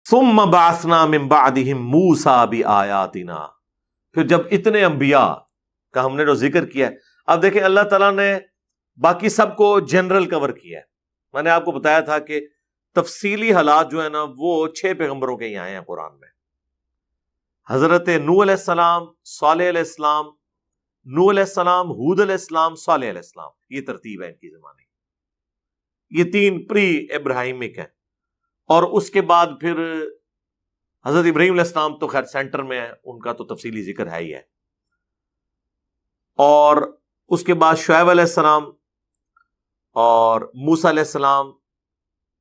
ثم بعثنا من بعدهم موسیٰ بآیاتنا، پھر جب اتنے انبیاء کا ہم نے جو ذکر کیا ہے، اب دیکھیں اللہ تعالیٰ نے باقی سب کو جنرل کور کیا ہے. میں نے آپ کو بتایا تھا کہ تفصیلی حالات جو ہے نا وہ 6 پیغمبروں کے ہی آئے ہیں قرآن میں. حضرت نوح علیہ السلام، صالح علیہ السلام، نوح علیہ السلام، ہود علیہ السلام، صالح علیہ السلام، یہ ترتیب ہے ان کی زمانے کی. یہ 3 پری ابراہیمک ہیں. اور اس کے بعد پھر حضرت ابراہیم علیہ السلام تو خیر سینٹر میں ہے، ان کا تو تفصیلی ذکر ہے ہی ہے. اور اس کے بعد شعیب علیہ السلام اور موسیٰ علیہ السلام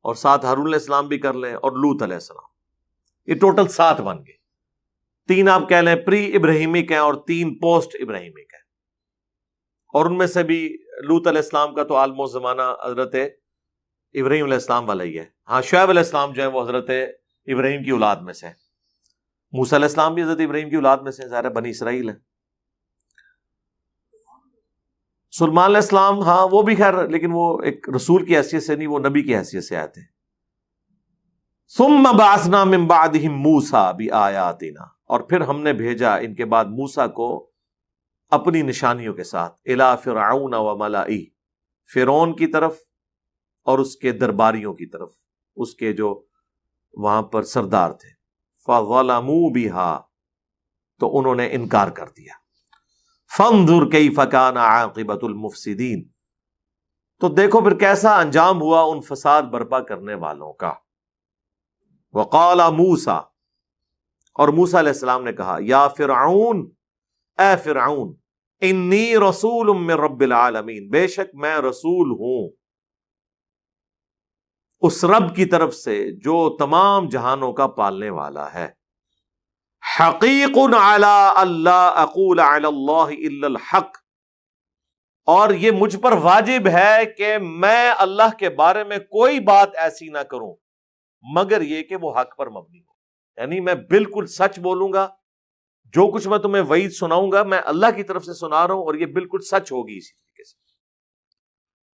اور ساتھ ہارون علیہ السلام بھی کر لیں اور لوط علیہ السلام. یہ ٹوٹل 7 بن گئے. 3 آپ کہہ لیں پری ابراہیمک ہیں اور 3 پوسٹ ابراہیمک ہیں. اور ان میں سے بھی لوط علیہ السلام کا تو آلموسٹ زمانہ حضرت ابراہیم علیہ السلام والا ہی ہے. ہاں شعیب علیہ السلام جو ہے وہ حضرت ابراہیم کی اولاد میں سے ہے. موسیٰ علیہ السلام بھی حضرت ابراہیم کی اولاد میں سے، ظاہر ہے بنی اسرائیل ہے. سلیمان علیہ السلام ہاں وہ بھی خیر، لیکن وہ ایک رسول کی حیثیت سے نہیں، وہ نبی کی حیثیت سے آئے تھے. ثم بعثنا من بعدهم موسیٰ بآیاتنا، اور پھر ہم نے بھیجا ان کے بعد موسیٰ کو اپنی نشانیوں کے ساتھ، الی فرعون وملئہ، فرعون کی طرف اور اس کے درباریوں کی طرف، اس کے جو وہاں پر سردار تھے. فظلموا بها، تو انہوں نے انکار کر دیا. فانظر کیف کان عاقبۃ المفسدین، تو دیکھو پھر کیسا انجام ہوا ان فساد برپا کرنے والوں کا. وقال موسیٰ، اور موسیٰ علیہ السلام نے کہا، یا فرعون، اے فرعون، انی رسول من رب العالمین، بے شک میں رسول ہوں اس رب کی طرف سے جو تمام جہانوں کا پالنے والا ہے. حقیق علی اللہ اقول علی اللہ الا الحق، اور یہ مجھ پر واجب ہے کہ میں اللہ کے بارے میں کوئی بات ایسی نہ کروں مگر یہ کہ وہ حق پر مبنی ہو. یعنی میں بالکل سچ بولوں گا، جو کچھ میں تمہیں وعید سناؤں گا میں اللہ کی طرف سے سنا رہا ہوں اور یہ بالکل سچ ہوگی. اسی طریقے سے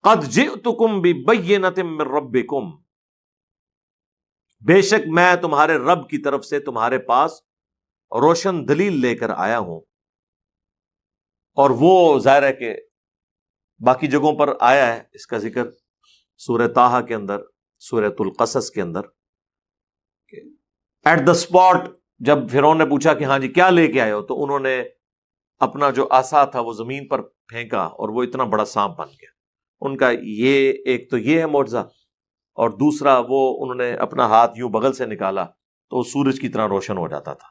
قد جئتکم ببینۃ من ربکم، بے شک میں تمہارے رب کی طرف سے تمہارے پاس روشن دلیل لے کر آیا ہوں. اور وہ ظاہر ہے کہ باقی جگہوں پر آیا ہے اس کا ذکر، سورہ طٰہٰ کے اندر، سورۃ القصص کے اندر. ایٹ دا اسپاٹ جب فرعون نے پوچھا کہ ہاں جی کیا لے کے آئے ہو، تو انہوں نے اپنا جو عصا تھا وہ زمین پر پھینکا اور وہ اتنا بڑا سانپ بن گیا. ان کا یہ ایک تو یہ ہے معجزہ، اور دوسرا وہ انہوں نے اپنا ہاتھ یوں بغل سے نکالا تو وہ سورج کی طرح روشن ہو جاتا تھا.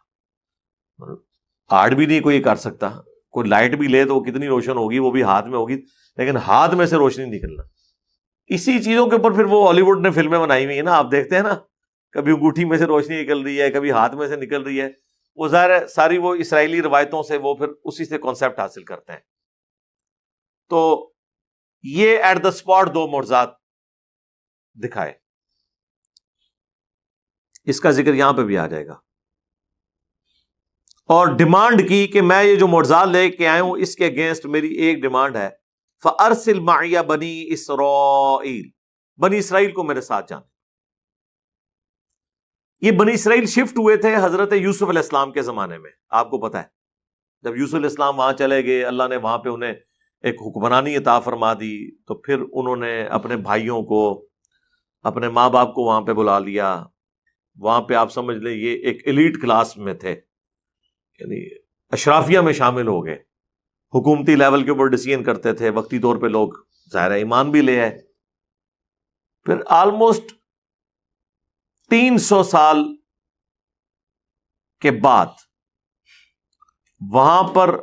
آڑ بھی نہیں کوئی کر سکتا، کوئی لائٹ بھی لے تو وہ کتنی روشن ہوگی، وہ بھی ہاتھ میں ہوگی، لیکن ہاتھ میں سے روشنی نکلنا. اسی چیزوں کے اوپر پھر وہ ہالی ووڈ نے فلمیں بنائی ہوئی ہیں نا، آپ دیکھتے ہیں نا، کبھی انگوٹھی میں سے روشنی نکل رہی ہے، کبھی ہاتھ میں سے نکل رہی ہے. وہ ظاہر ہے ساری وہ اسرائیلی روایتوں سے وہ پھر اسی سے کانسیپٹ حاصل کرتے ہیں. تو یہ ایٹ دا اسپاٹ 2 معجزات دکھائے. اس کا ذکر یہاں پہ بھی آ جائے گا. اور ڈیمانڈ کی کہ میں یہ جو معجزات لے کے آیا ہوں اس کے اگینسٹ میری ایک ڈیمانڈ ہے، فَأَرْسِلْ مَعِيَ بَنِي إِسْرَائِيل، بنی اسرائیل کو میرے ساتھ جانے. یہ بنی اسرائیل شفٹ ہوئے تھے حضرت یوسف علیہ السلام کے زمانے میں. آپ کو پتا ہے جب یوسف علیہ السلام وہاں چلے گئے، اللہ نے وہاں پہ انہیں ایک حکمرانی عطا فرما دی، تو پھر انہوں نے اپنے بھائیوں کو، اپنے ماں باپ کو وہاں پہ بلا لیا. وہاں پہ آپ سمجھ لیں یہ ایک ایلیٹ کلاس میں تھے، یعنی اشرافیہ میں شامل ہو گئے، حکومتی لیول کے اوپر ڈیسیژن کرتے تھے وقتی طور پہ لوگ، ظاہر ہے ایمان بھی لے ہے. پھر آلموسٹ 300 سال کے بعد وہاں پر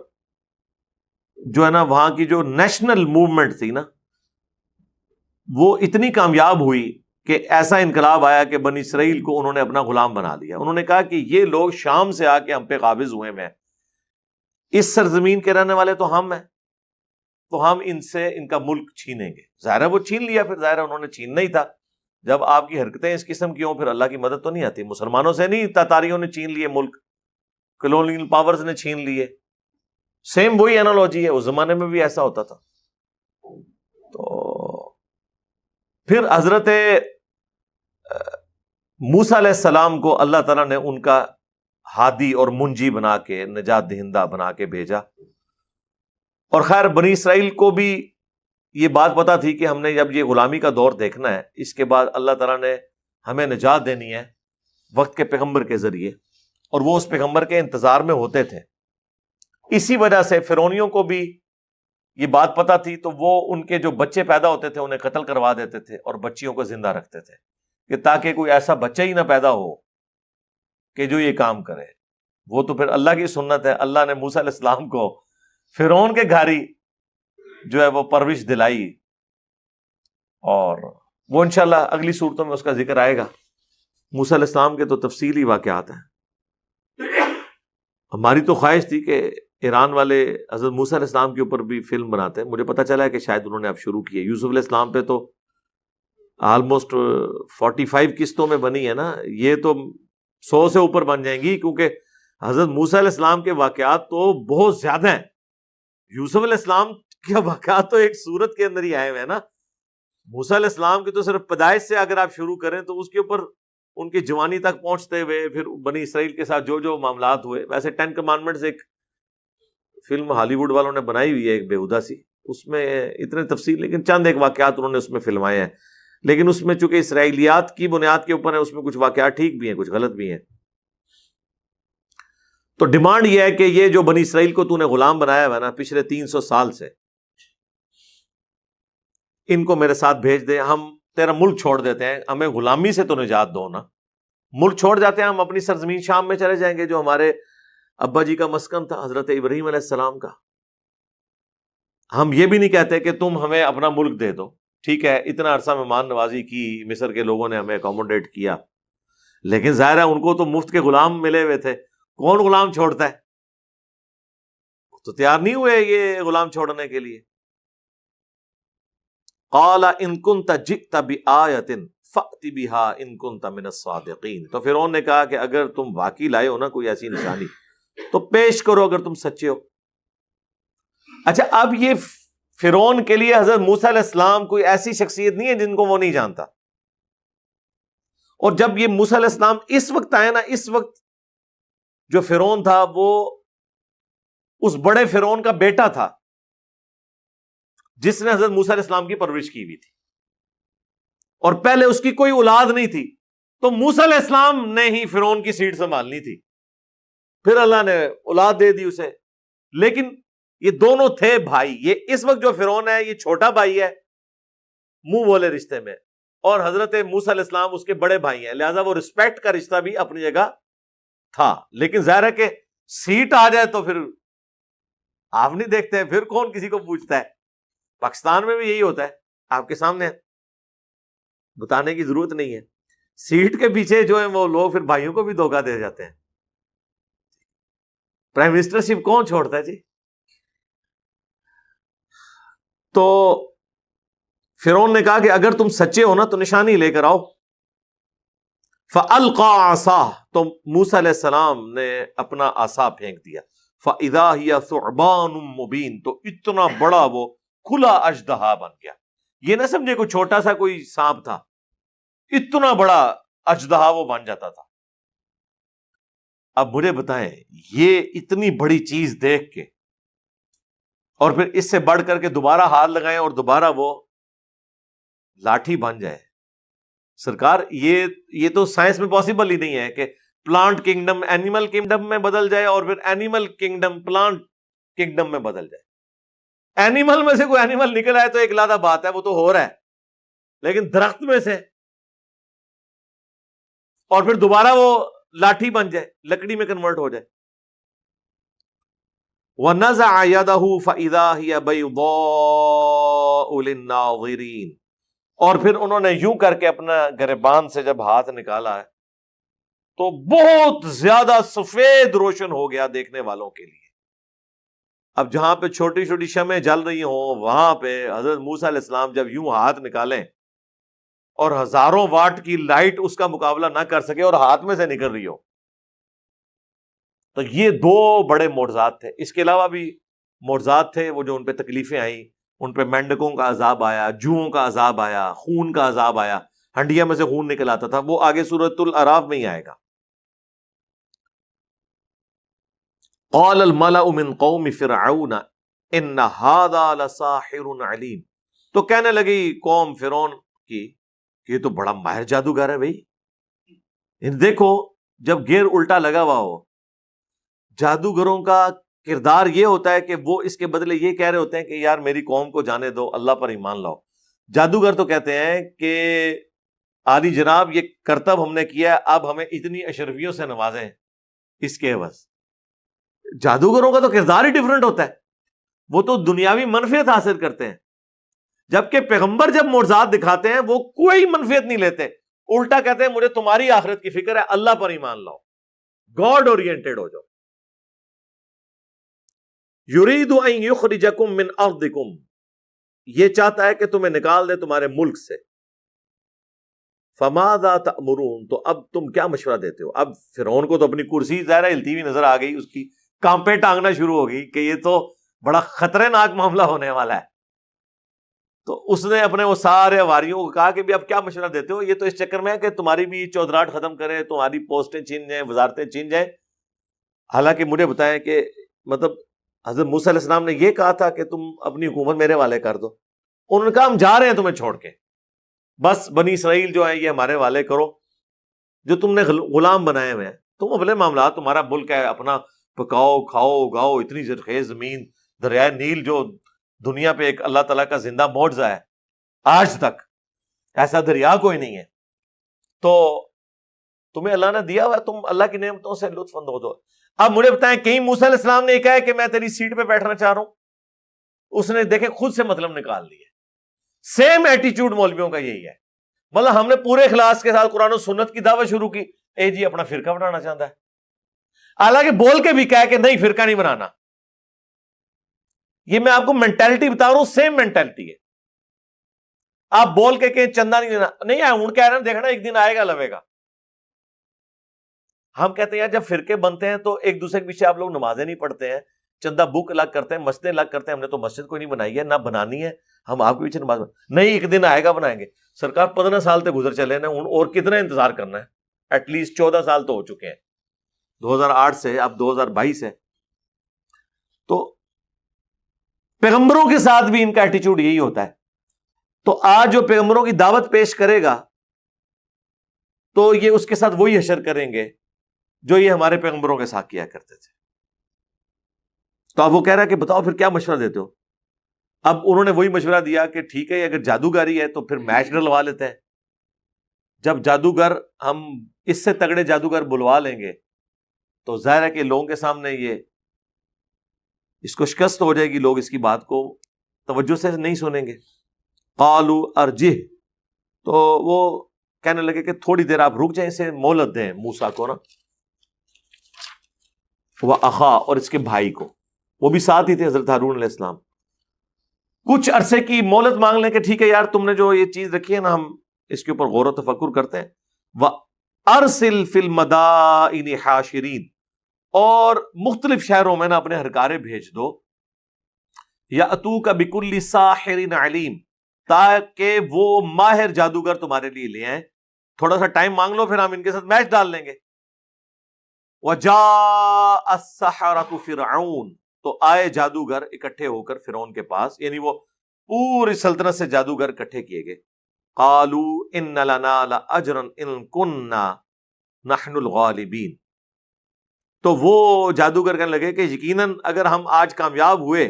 جو ہے نا، وہاں کی جو نیشنل موومنٹ تھی نا، وہ اتنی کامیاب ہوئی کہ ایسا انقلاب آیا کہ بنی اسرائیل کو انہوں نے اپنا غلام بنا لیا. انہوں نے کہا کہ یہ لوگ شام سے آ کے ہم پہ قابض ہوئے ہیں، اس سرزمین کے رہنے والے تو ہم ہیں، تو ہم ان سے ان کا ملک چھینیں گے. ظاہر ہے وہ چھین لیا. پھر ظاہر ہے انہوں نے چھیننا ہی تھا. جب آپ کی حرکتیں اس قسم کی ہوں پھر اللہ کی مدد تو نہیں آتی. مسلمانوں سے نہیں، تاتاریوں نے چھین لیے ملک، کلونیل پاورز نے چھین لیے. سیم وہی انالوجی ہے، اس زمانے میں بھی ایسا ہوتا تھا. تو پھر حضرت موسیٰ علیہ السلام کو اللہ تعالیٰ نے ان کا ہادی اور منجی بنا کے، نجات دہندہ بنا کے بھیجا. اور خیر بنی اسرائیل کو بھی یہ بات پتا تھی کہ ہم نے جب یہ غلامی کا دور دیکھنا ہے، اس کے بعد اللہ تعالیٰ نے ہمیں نجات دینی ہے وقت کے پیغمبر کے ذریعے، اور وہ اس پیغمبر کے انتظار میں ہوتے تھے. اسی وجہ سے فرعونیوں کو بھی یہ بات پتا تھی، تو وہ ان کے جو بچے پیدا ہوتے تھے انہیں قتل کروا دیتے تھے اور بچیوں کو زندہ رکھتے تھے، کہ تاکہ کوئی ایسا بچہ ہی نہ پیدا ہو کہ جو یہ کام کرے. وہ تو پھر اللہ کی سنت ہے. اللہ نے موسیٰ علیہ السلام کو فرعون کے گھاری جو ہے وہ پرورش دلائی، اور وہ انشاءاللہ اگلی صورتوں میں اس کا ذکر آئے گا. موسیٰ علیہ السلام کے تو تفصیلی واقعات ہیں. ہماری تو خواہش تھی کہ ایران والے حضرت موسیٰ علیہ السلام کے اوپر بھی فلم بناتے ہیں. مجھے پتا چلا ہے کہ شاید انہوں نے اب شروع کی ہے. یوسف علیہ السلام پہ تو آلموسٹ 45 قسطوں میں بنی ہے نا، یہ تو 100 سے اوپر بن جائیں گی، کیونکہ حضرت موسیٰ علیہ السلام کے واقعات تو بہت زیادہ ہیں. یوسف علیہ السلام کے واقعات تو ایک سورت کے اندر ہی آئے ہوئے ہیں نا. موسیٰ علیہ السلام کی تو صرف پیدائش سے اگر آپ شروع کریں تو اس کے اوپر ان کی جوانی تک پہنچتے ہوئے پھر بنی اسرائیل کے ساتھ جو جو معاملات ہوئے. ویسے 10 کمانڈمنٹس ایک فلم ہالی ووڈ والوں نے بنائی ہوئی ہے ایک بےہودہ سی، اس میں اتنے تفصیل، لیکن چند ایک واقعات انہوں نے اس میں فلمائے ہیں. لیکن اس میں چونکہ اسرائیلیات کی بنیاد کے اوپر ہے، اس میں کچھ واقعات ٹھیک بھی ہیں کچھ غلط بھی ہیں. تو ڈیمانڈ یہ ہے کہ یہ جو بنی اسرائیل کو تو نے غلام بنایا ہوا ہے نا پچھلے 300 سال سے، ان کو میرے ساتھ بھیج دے، ہم تیرا ملک چھوڑ دیتے ہیں، ہمیں غلامی سے تو نجات دو نا. ملک چھوڑ جاتے ہیں، ہم اپنی سرزمین شام میں چلے جائیں گے جو ہمارے ابا جی کا مسکن تھا حضرت ابراہیم علیہ السلام کا. ہم یہ بھی نہیں کہتے کہ تم ہمیں اپنا ملک دے دو. ٹھیک ہے، اتنا عرصہ مہمان نوازی کی، مصر کے لوگوں نے ہمیں اکوموڈیٹ کیا، لیکن ظاہر ہے ان کو تو مفت کے غلام ملے ہوئے تھے. کون غلام چھوڑتا ہے؟ تو تیار نہیں ہوئے یہ غلام چھوڑنے کے لیے. قال ان كنت جئت بآية فأت بها ان كنت من الصادقين. تو فرعون نے کہا کہ اگر تم واقعی لائے ہو نا کوئی ایسی نشانی تو پیش کرو اگر تم سچے ہو. اچھا، اب یہ فرعون کے لیے حضرت موسیٰ علیہ السلام کوئی ایسی شخصیت نہیں ہے جن کو وہ نہیں جانتا. اور جب یہ موسیٰ علیہ السلام اس وقت آئے نا، اس وقت جو فرعون تھا وہ اس بڑے فرعون کا بیٹا تھا جس نے حضرت موسیٰ علیہ السلام کی پرورش کی ہوئی تھی، اور پہلے اس کی کوئی اولاد نہیں تھی. تو موسیٰ علیہ السلام نے ہی فرعون کی سیٹ سنبھالنی تھی، پھر اللہ نے اولاد دے دی اسے. لیکن یہ دونوں تھے بھائی. یہ اس وقت جو فرعون ہے یہ چھوٹا بھائی ہے منہ بولے رشتے میں، اور حضرت موسیٰ علیہ السلام اس کے بڑے بھائی ہیں، لہذا وہ رسپیکٹ کا رشتہ بھی اپنی جگہ تھا. لیکن ظاہر ہے کہ سیٹ آ جائے تو پھر آپ نہیں دیکھتے، پھر کون کسی کو پوچھتا ہے. پاکستان میں بھی یہی ہوتا ہے، آپ کے سامنے بتانے کی ضرورت نہیں ہے. سیٹ کے پیچھے جو ہے وہ لوگ پھر بھائیوں کو بھی دھوکہ دے جاتے ہیں. پرائم منسٹرشپ کون چھوڑتا ہے جی؟ تو فرعون نے کہا کہ اگر تم سچے ہو نا تو نشانی لے کر آؤ. فَأَلْقَى عَصَاهُ. تو موسیٰ علیہ السلام نے اپنا عصا پھینک دیا. فَإِذَا هِيَ ثُعْبَانٌ مُبِينٌ. تو اتنا بڑا وہ کھلا اژدہا بن گیا. یہ نہ سمجھے کوئی چھوٹا سا کوئی سانپ تھا، اتنا بڑا اژدہا وہ بن جاتا تھا. اب مجھے بتائیں، یہ اتنی بڑی چیز دیکھ کے اور پھر اس سے بڑھ کر کے دوبارہ ہاتھ لگائیں اور دوبارہ وہ لاٹھی بن جائے. سرکار یہ تو سائنس میں پاسبل ہی نہیں ہے کہ پلانٹ کنگڈم اینیمل کنگڈم میں بدل جائے اور پھر اینیمل کنگڈم پلانٹ کنگڈم میں بدل جائے. اینیمل میں سے کوئی اینیمل نکل آئے تو ایک علیحدہ بات ہے، وہ تو ہو رہا ہے، لیکن درخت میں سے اور پھر دوبارہ وہ لاٹھی بن جائے، لکڑی میں کنورٹ ہو جائے. وَنَزَعَ يَدَهُ فَإِذَا هِيَ بَيْضَاءُ لِلنَّاظِرِينَ. اور پھر انہوں نے یوں کر کے اپنا گریبان سے جب ہاتھ نکالا ہے تو بہت زیادہ سفید روشن ہو گیا دیکھنے والوں کے لیے. اب جہاں پہ چھوٹی چھوٹی شمعیں جل رہی ہوں وہاں پہ حضرت موسیٰ علیہ السلام جب یوں ہاتھ نکالیں اور ہزاروں واٹ کی لائٹ اس کا مقابلہ نہ کر سکے اور ہاتھ میں سے نکل رہی ہو، تو یہ دو بڑے معجزات تھے. اس کے علاوہ بھی معجزات تھے وہ جو ان پہ تکلیفیں آئیں، ان پہ مینڈکوں کا عذاب آیا، جوؤں کا عذاب آیا، خون کا عذاب آیا. ہنڈیا میں سے خون نکل آتا تھا، وہ آگے سورۃ الاعراف میں ہی آئے گا. قال الملأ من قوم فرعون ان هذا لساحر علیم. تو کہنے لگی قوم فرعون کی کہ یہ تو بڑا ماہر جادوگر ہے بھائی. دیکھو جب گیر الٹا لگا ہوا ہو، جادوگروں کا کردار یہ ہوتا ہے کہ وہ اس کے بدلے یہ کہہ رہے ہوتے ہیں کہ یار میری قوم کو جانے دو، اللہ پر ایمان لاؤ. جادوگر تو کہتے ہیں کہ عالی جناب یہ کرتب ہم نے کیا ہے، اب ہمیں اتنی اشرفیوں سے نوازیں اس کے عوض. جادوگروں کا تو کردار ہی ڈیفرنٹ ہوتا ہے، وہ تو دنیاوی منفعت حاصل کرتے ہیں، جبکہ پیغمبر جب معجزات دکھاتے ہیں وہ کوئی منفعت نہیں لیتے، الٹا کہتے ہیں مجھے تمہاری آخرت کی فکر ہے، اللہ پر ایمان لاؤ، گاڈ اورینٹڈ ہو جاؤ. یرید ان یخرجکم من ارضکم، یہ چاہتا ہے کہ تمہیں نکال دے تمہارے ملک سے. فماذا تأمرون، تو اب تم کیا مشورہ دیتے ہو؟ اب فرعون کو تو اپنی کرسی ظاہر ہلتی ہوئی نظر آ گئی، اس کی کانپیں ٹانگنا شروع ہو گئی کہ یہ تو بڑا خطرناک معاملہ ہونے والا ہے. تو اس نے اپنے وہ سارے واریوں کو کہا کہ بھی اب کیا مشورہ دیتے ہو؟ یہ تو اس چکر میں ہے کہ تمہاری بھی چودراہٹ ختم کرے، تمہاری پوسٹیں چھین جائیں، وزارتیں چھین جائیں. حالانکہ مجھے بتائیں کہ مطلب حضرت موسیٰ علیہ السلام نے یہ کہا تھا کہ تم اپنی حکومت میرے والے کر دو. انہوں نے کہا ہم جا رہے ہیں تمہیں چھوڑ کے، بس بنی اسرائیل جو ہیں یہ ہمارے والے کرو، جو تم نے غلام بنائے ہوئے ہیں، تم اپنے معاملات، تمہارا ملک ہے، اپنا پکاؤ کھاؤ اگاؤ. اتنی زرخیز زمین، دریائے نیل جو دنیا پہ ایک اللہ تعالیٰ کا زندہ معجزہ ہے، آج تک ایسا دریا کوئی نہیں ہے. تو تمہیں اللہ نے دیا ہوا ہے، تم اللہ کی نعمتوں سے لطف اندوز ہو. اب مجھے بتائیں کہیں موسیٰ علیہ السلام نے یہ کہا ہے کہ میں تیری سیٹ پہ بیٹھنا چاہ رہا ہوں؟ اس نے دیکھے خود سے مطلب نکال لیا. سیم ایٹیچیوڈ مولویوں کا یہی ہے. مطلب ہم نے پورے اخلاص کے ساتھ قرآن و سنت کی دعوت شروع کی، اے جی اپنا فرقہ بنانا چاہتا ہے، حالانکہ بول کے بھی کہا کہ نہیں فرقہ نہیں بنانا. یہ میں آپ کو مینٹالٹی بتا رہا ہوں، سیم مینٹالٹی ہے. آپ بول کے کہ چندہ نہیں دینا، نہیں آئے ان کہہ رہے ہیں دیکھنا ایک دن آئے گا لوے گا. ہم کہتے ہیں جب فرقے بنتے ہیں تو ایک دوسرے کے پیچھے آپ لوگ نمازیں نہیں پڑھتے ہیں، چندہ بک الگ کرتے ہیں، مسجدیں الگ کرتے ہیں. ہم نے تو مسجد کوئی نہیں بنائی ہے، نہ بنانی ہے، ہم آپ کے پیچھے نماز نہیں، ایک دن آئے گا بنائیں گے. سرکار 15 سال تک گزر چلے نا، اور کتنا انتظار کرنا ہے؟ ایٹ لیسٹ 14 سال تو ہو چکے ہیں، 2008 سے اب 2022 ہے. تو پیغمبروں کے ساتھ بھی ان کا ایٹیچیوڈ یہی ہوتا ہے. تو آج جو پیغمبروں کی دعوت پیش کرے گا تو یہ اس کے ساتھ وہی حشر کریں گے جو یہ ہمارے پیغمبروں کے ساتھ کیا کرتے تھے. تو اب وہ کہہ رہا ہے کہ بتاؤ پھر کیا مشورہ دیتے ہو؟ اب انہوں نے وہی مشورہ دیا کہ ٹھیک ہے اگر جادوگری ہے تو پھر میچ ڈلوا لیتے ہیں. جب جادوگر، ہم اس سے تگڑے جادوگر بلوا لیں گے تو ظاہر ہے کہ لوگوں کے سامنے یہ اس کو شکست ہو جائے گی، لوگ اس کی بات کو توجہ سے نہیں سنیں گے. قالوا ارجہ، تو وہ کہنے لگے کہ تھوڑی دیر آپ رک جائیں، اسے مہلت دیں موسیٰ کو نا، وہ اخا، اور اس کے بھائی کو، وہ بھی ساتھ ہی تھے حضرت ہارون علیہ السلام. کچھ عرصے کی مہلت مانگ لیں کہ ٹھیک ہے یار تم نے جو یہ چیز رکھی ہے نا، ہم اس کے اوپر غور و تفکر کرتے ہیں. وَأَرْسِلْ فِي الْمَدَائِنِ حَاشِرِينَ، اور مختلف شہروں میں نا اپنے ہرکارے بھیج دو. يَأْتُوكَ بِكُلِّ سَاحِرٍ عَلِيمٍ، تاکہ وہ ماہر جادوگر تمہارے لیے لے آئیں. تھوڑا سا ٹائم مانگ لو، پھر ہم ان کے ساتھ میچ ڈال لیں گے. وَجَاءَ السَّحَرَةُ فِرْعَوْنَ، تو آئے جادوگر اکٹھے ہو کر فرعون کے پاس، یعنی وہ پوری سلطنت سے جادوگر اکٹھے کیے گئے. قَالُوا إِنَّ لَنَا لَأَجْرًا إِن كُنَّا نَحْنُ الْغَالِبِينَ. تو وہ جادوگر کہنے لگے کہ یقیناً اگر ہم آج کامیاب ہوئے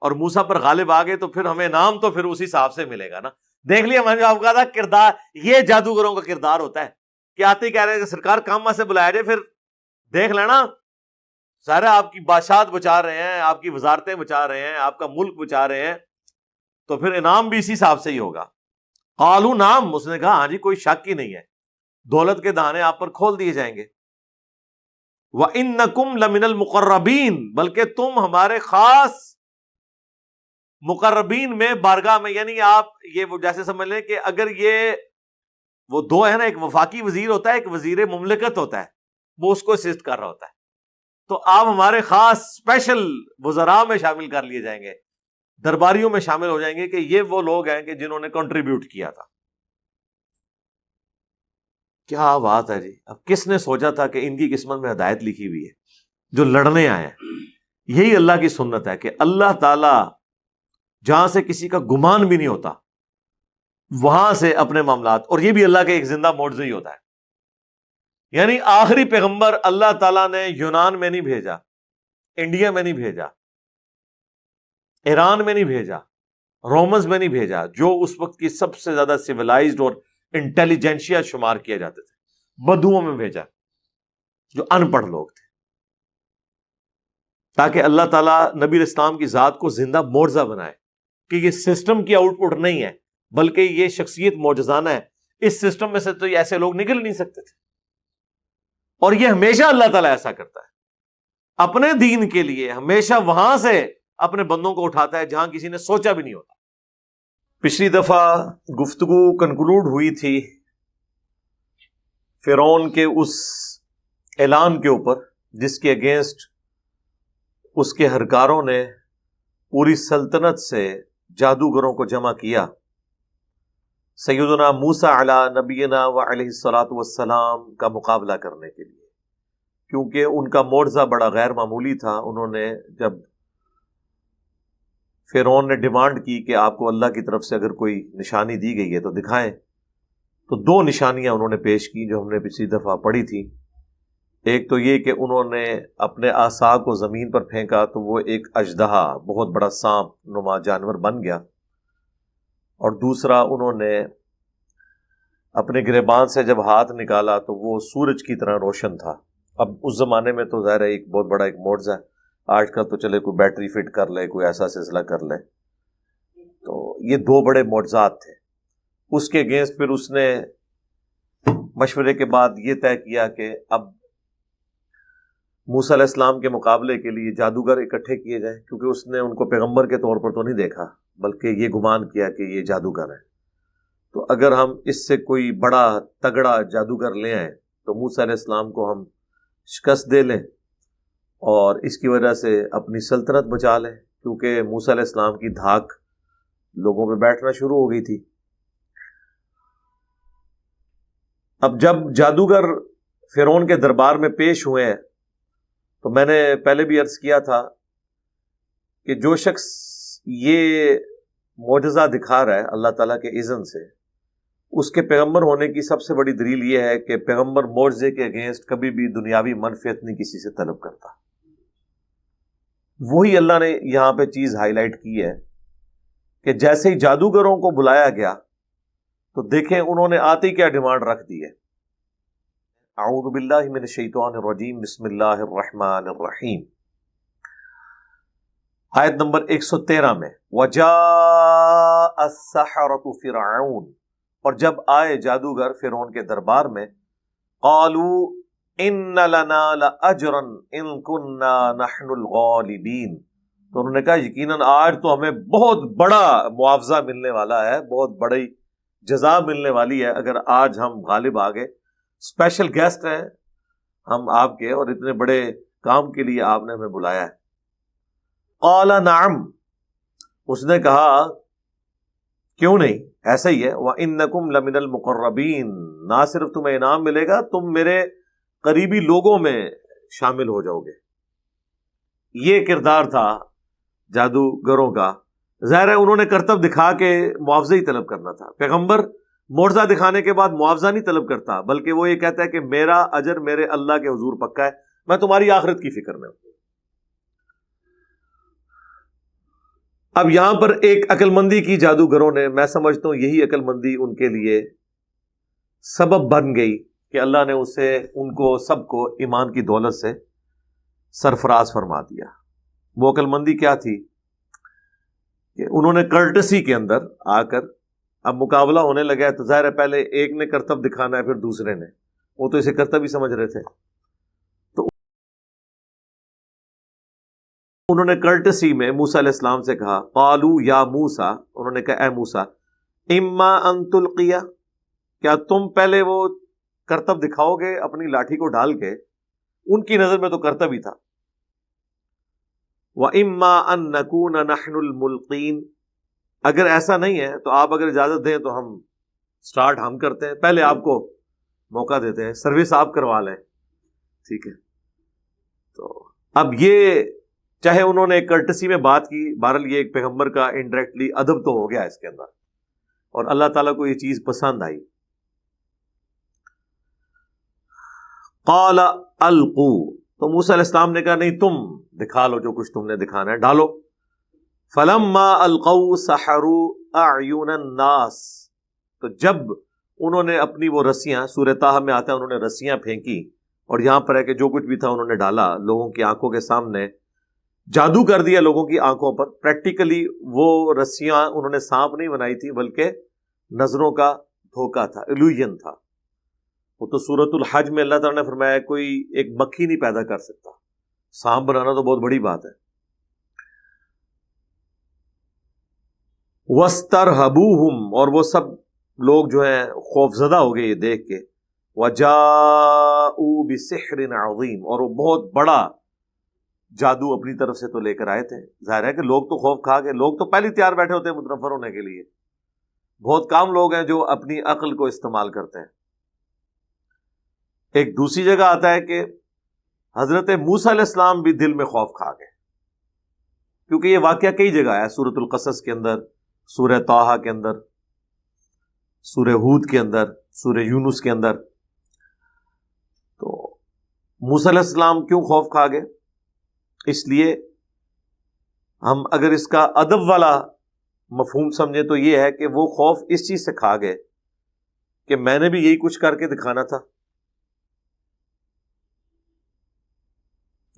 اور موسیٰ پر غالب آ گئے تو پھر ہمیں انعام تو پھر اسی حساب سے ملے گا نا. دیکھ لیا میں نے آپ کہا تھا کردار، یہ جادوگروں کا کردار ہوتا ہے کہ آتے ہی کہہ رہے ہیں کہ سرکار کام سے بلایا جائے، پھر دیکھ لینا سارا آپ کی بادشاہت بچا رہے ہیں، آپ کی وزارتیں بچا رہے ہیں، آپ کا ملک بچا رہے ہیں، تو پھر انعام بھی اسی حساب سے ہی ہوگا. قالوا نعم، اس نے کہا ہاں جی کوئی شک ہی نہیں ہے، دولت کے دانے آپ پر کھول دیے جائیں گے. وَإِنَّكُمْ لَمِنَ الْمُقَرَّبِينَ، بلکہ تم ہمارے خاص مقربین میں، بارگاہ میں، یعنی آپ یہ وہ جیسے سمجھ لیں کہ اگر یہ وہ دو ہے نا، ایک وفاقی وزیر ہوتا ہے، ایک وزیر مملکت ہوتا ہے، وہ اس کو اسسٹ کر رہا ہوتا ہے، تو آپ ہمارے خاص اسپیشل وزراء میں شامل کر لیے جائیں گے، درباریوں میں شامل ہو جائیں گے کہ یہ وہ لوگ ہیں کہ جنہوں نے کنٹریبیوٹ کیا تھا. کیا بات ہے جی. اب کس نے سوچا تھا کہ ان کی قسمت میں ہدایت لکھی ہوئی ہے جو لڑنے آئے ہیں. یہی اللہ کی سنت ہے کہ اللہ تعالی جہاں سے کسی کا گمان بھی نہیں ہوتا وہاں سے اپنے معاملات، اور یہ بھی اللہ کے ایک زندہ معجزہ ہی ہوتا ہے. یعنی آخری پیغمبر اللہ تعالیٰ نے یونان میں نہیں بھیجا، انڈیا میں نہیں بھیجا، ایران میں نہیں بھیجا، رومنز میں نہیں بھیجا جو اس وقت کی سب سے زیادہ سیولائزڈ اور انٹیلیجنشیا شمار کیا جاتے تھے. بدوؤں میں بھیجا جو ان پڑھ لوگ تھے، تاکہ اللہ تعالیٰ نبی اسلام کی ذات کو زندہ معجزہ بنائے کہ یہ سسٹم کی آؤٹ پٹ نہیں ہے بلکہ یہ شخصیت معجزانہ ہے. اس سسٹم میں سے تو ایسے لوگ نکل نہیں سکتے تھے، اور یہ ہمیشہ اللہ تعالیٰ ایسا کرتا ہے. اپنے دین کے لیے ہمیشہ وہاں سے اپنے بندوں کو اٹھاتا ہے جہاں کسی نے سوچا بھی نہیں ہوتا. پچھلی دفعہ گفتگو کنکلوڈ ہوئی تھی فرعون کے اس اعلان کے اوپر جس کے اگینسٹ اس کے ہرکاروں نے پوری سلطنت سے جادوگروں کو جمع کیا سیدنا موسیٰ علی نبینا و علیہ الصلوۃ والسلام کا مقابلہ کرنے کے لیے، کیونکہ ان کا معجزہ بڑا غیر معمولی تھا. انہوں نے جب فرعون نے ڈیمانڈ کی کہ آپ کو اللہ کی طرف سے اگر کوئی نشانی دی گئی ہے تو دکھائیں، تو 2 نشانیاں انہوں نے پیش کی جو ہم نے پچھلی دفعہ پڑھی تھی. ایک تو یہ کہ انہوں نے اپنے عصا کو زمین پر پھینکا تو وہ ایک اژدہا، بہت بڑا سانپ نما جانور بن گیا، اور دوسرا انہوں نے اپنے گریبان سے جب ہاتھ نکالا تو وہ سورج کی طرح روشن تھا. اب اس زمانے میں تو ظاہر ہے ایک بہت بڑا ایک معجزہ ہے. آج کل تو چلے کوئی بیٹری فٹ کر لے، کوئی ایسا سلسلہ کر لے. تو یہ 2 بڑے معجزات تھے. اس کے اگینسٹ پھر اس نے مشورے کے بعد یہ طے کیا کہ اب موسیٰ علیہ السلام کے مقابلے کے لیے جادوگر اکٹھے کیے جائیں، کیونکہ اس نے ان کو پیغمبر کے طور پر تو نہیں دیکھا بلکہ یہ گمان کیا کہ یہ جادوگر ہے. تو اگر ہم اس سے کوئی بڑا تگڑا جادوگر لے آئیں تو موسیٰ علیہ السلام کو ہم شکست دے لیں اور اس کی وجہ سے اپنی سلطنت بچا لیں، کیونکہ موسیٰ علیہ السلام کی دھاک لوگوں پہ بیٹھنا شروع ہو گئی تھی. اب جب جادوگر فرعون کے دربار میں پیش ہوئے ہیں تو میں نے پہلے بھی عرض کیا تھا کہ جو شخص یہ معجزہ دکھا رہا ہے اللہ تعالیٰ کے اذن سے، اس کے پیغمبر ہونے کی سب سے بڑی دلیل یہ ہے کہ پیغمبر معجزے کے اگینسٹ کبھی بھی دنیاوی منفعت نہیں کسی سے طلب کرتا. وہی اللہ نے یہاں پہ چیز ہائی لائٹ کی ہے کہ جیسے ہی جادوگروں کو بلایا گیا تو دیکھیں انہوں نے آتے ہی کیا ڈیمانڈ رکھ دی ہے. اعوذ باللہ من الشیطان الرجیم، بسم اللہ الرحمن الرحیم. آیت نمبر 113 میں وَجَاءَ السَّحَرَةُ فِرْعَوْنَ، اور جب آئے جادوگر فرعون کے دربار میں، قالوا ان لنا لاجرا ان كنا نحن الغالبین، تو انہوں نے کہا یقیناً آج تو ہمیں بہت بڑا معاوضہ ملنے والا ہے، بہت بڑی جزا ملنے والی ہے اگر آج ہم غالب آ گئے. اسپیشل گیسٹ ہیں ہم آپ کے، اور اتنے بڑے کام کے لیے آپ نے ہمیں بلایا ہے. قال نعم، اس نے کہا کیوں نہیں، ایسا ہی ہے. وَإِنَّكُمْ لَمِنَ الْمُقَرَّبِينَ، نہ صرف تمہیں انعام ملے گا، تم میرے قریبی لوگوں میں شامل ہو جاؤ گے. یہ کردار تھا جادوگروں کا. ظاہر ہے انہوں نے کرتب دکھا کے معاوضہ ہی طلب کرنا تھا. پیغمبر معجزہ دکھانے کے بعد معاوضہ نہیں طلب کرتا، بلکہ وہ یہ کہتا ہے کہ میرا اجر میرے اللہ کے حضور پکا ہے، میں تمہاری آخرت کی فکر میں ہوں. اب یہاں پر ایک عقل مندی کی جادوگروں نے، میں سمجھتا ہوں یہی عقل مندی ان کے لیے سبب بن گئی کہ اللہ نے ان کو سب کو ایمان کی دولت سے سرفراز فرما دیا. وہ عقل مندی کیا تھی کہ انہوں نے کرٹسی کے اندر آ کر، اب مقابلہ ہونے لگا ہے تو ظاہر ہے پہلے ایک نے کرتب دکھانا ہے پھر دوسرے نے، وہ تو اسے کرتب ہی سمجھ رہے تھے، تو انہوں نے کرٹسی میں موسیٰ علیہ السلام سے کہا قالوا یا موسیٰ، انہوں نے کہا اے موسیٰ، اما ان تلقی، کیا تم پہلے وہ کرتب دکھاؤ گے اپنی لاٹھی کو ڈال کے؟ ان کی نظر میں تو کرتب ہی تھا. وَإِمَّا أَن نَّكُونَ نَحْنُ الْمُلْقِينَ، اگر ایسا نہیں ہے تو آپ اگر اجازت دیں تو ہم سٹارٹ ہم کرتے ہیں، پہلے آپ کو موقع دیتے ہیں، سروس آپ کروا لیں، ٹھیک ہے. تو اب یہ چاہے انہوں نے ایک کرٹسی میں بات کی، بہرحال یہ ایک پیغمبر کا انڈائریکٹلی ادب تو ہو گیا اس کے اندر، اور اللہ تعالیٰ کو یہ چیز پسند آئی. قال القوا، تو موسیٰ علیہ السلام نے کہا نہیں، تم دکھا لو جو کچھ تم نے دکھانا ہے، ڈالو. فلما القوا سحروا اعین الناس، تو جب انہوں نے اپنی وہ رسیاں، سورہ طٰہٰ میں آتا ہے انہوں نے رسیاں پھینکی، اور یہاں پر ہے کہ جو کچھ بھی تھا انہوں نے ڈالا لوگوں کی آنکھوں کے سامنے، جادو کر دیا لوگوں کی آنکھوں پر. پریکٹیکلی وہ رسیاں انہوں نے سانپ نہیں بنائی تھی بلکہ نظروں کا دھوکہ تھا، ایلوژن تھا. وہ تو سورۃ الحج میں اللہ تعالیٰ نے فرمایا کوئی ایک مکھی نہیں پیدا کر سکتا، سانپ بنانا تو بہت بڑی بات ہے. وَاسْتَرْهَبُوهُمْ، اور وہ سب لوگ جو ہیں خوف زدہ ہو گئے یہ دیکھ کے. وَجَاءُوا بِسِحْرٍ عَظِيمٍ، اور وہ بہت بڑا جادو اپنی طرف سے تو لے کر آئے تھے. ظاہر ہے کہ لوگ تو خوف کھا گئے، لوگ تو پہلے تیار بیٹھے ہوتے ہیں متنفر ہونے کے لیے. بہت کم لوگ ہیں جو اپنی عقل کو استعمال کرتے ہیں. ایک دوسری جگہ آتا ہے کہ حضرت موسیٰ علیہ السلام بھی دل میں خوف کھا گئے، کیونکہ یہ واقعہ کئی جگہ ہے، سورۃ القصص کے اندر، سورہ طٰہٰ کے اندر، سورہ ہود کے اندر، سورہ یونس کے اندر. تو موسیٰ علیہ السلام کیوں خوف کھا گئے؟ اس لیے ہم اگر اس کا ادب والا مفہوم سمجھیں تو یہ ہے کہ وہ خوف اس چیز سے کھا گئے کہ میں نے بھی یہی کچھ کر کے دکھانا تھا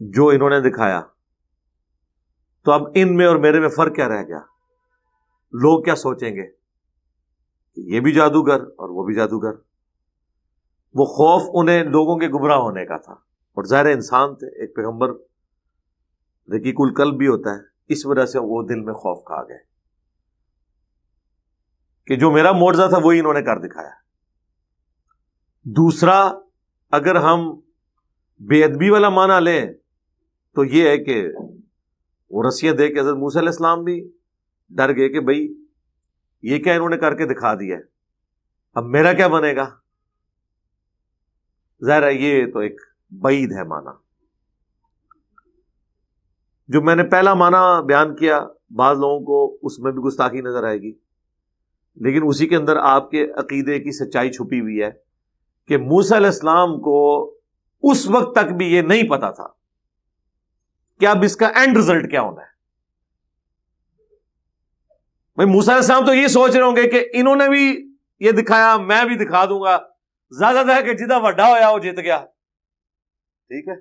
جو انہوں نے دکھایا، تو اب ان میں اور میرے میں فرق کیا رہ گیا؟ لوگ کیا سوچیں گے کہ یہ بھی جادوگر اور وہ بھی جادوگر. وہ خوف انہیں لوگوں کے گمراہ ہونے کا تھا، اور ظاہر انسان تھے، ایک پیغمبر رقیق القلب بھی ہوتا ہے، اس وجہ سے وہ دل میں خوف کھا گئے کہ جو میرا معجزہ تھا وہی انہوں نے کر دکھایا. دوسرا، اگر ہم بے ادبی والا معنی لیں تو یہ ہے کہ وہ رسیاں دے کے حضرت موسیٰ علیہ السلام بھی ڈر گئے کہ بھئی یہ کیا انہوں نے کر کے دکھا دیا ہے، اب میرا کیا بنے گا. ظاہر ہے یہ تو ایک بعید ہے معنی. جو میں نے پہلا معنی بیان کیا بعض لوگوں کو اس میں بھی گستاخی نظر آئے گی، لیکن اسی کے اندر آپ کے عقیدے کی سچائی چھپی ہوئی ہے کہ موسیٰ علیہ السلام کو اس وقت تک بھی یہ نہیں پتا تھا کہ اب اس کا اینڈ رزلٹ کیا ہونا ہے. بھائی موسیٰ علیہ السلام تو یہ سوچ رہے ہوں گے کہ انہوں نے بھی یہ دکھایا، میں بھی دکھا دوں گا، زیادہ ہے کہ جدہ وڈا ہویا وہ جیت گیا. ٹھیک ہے،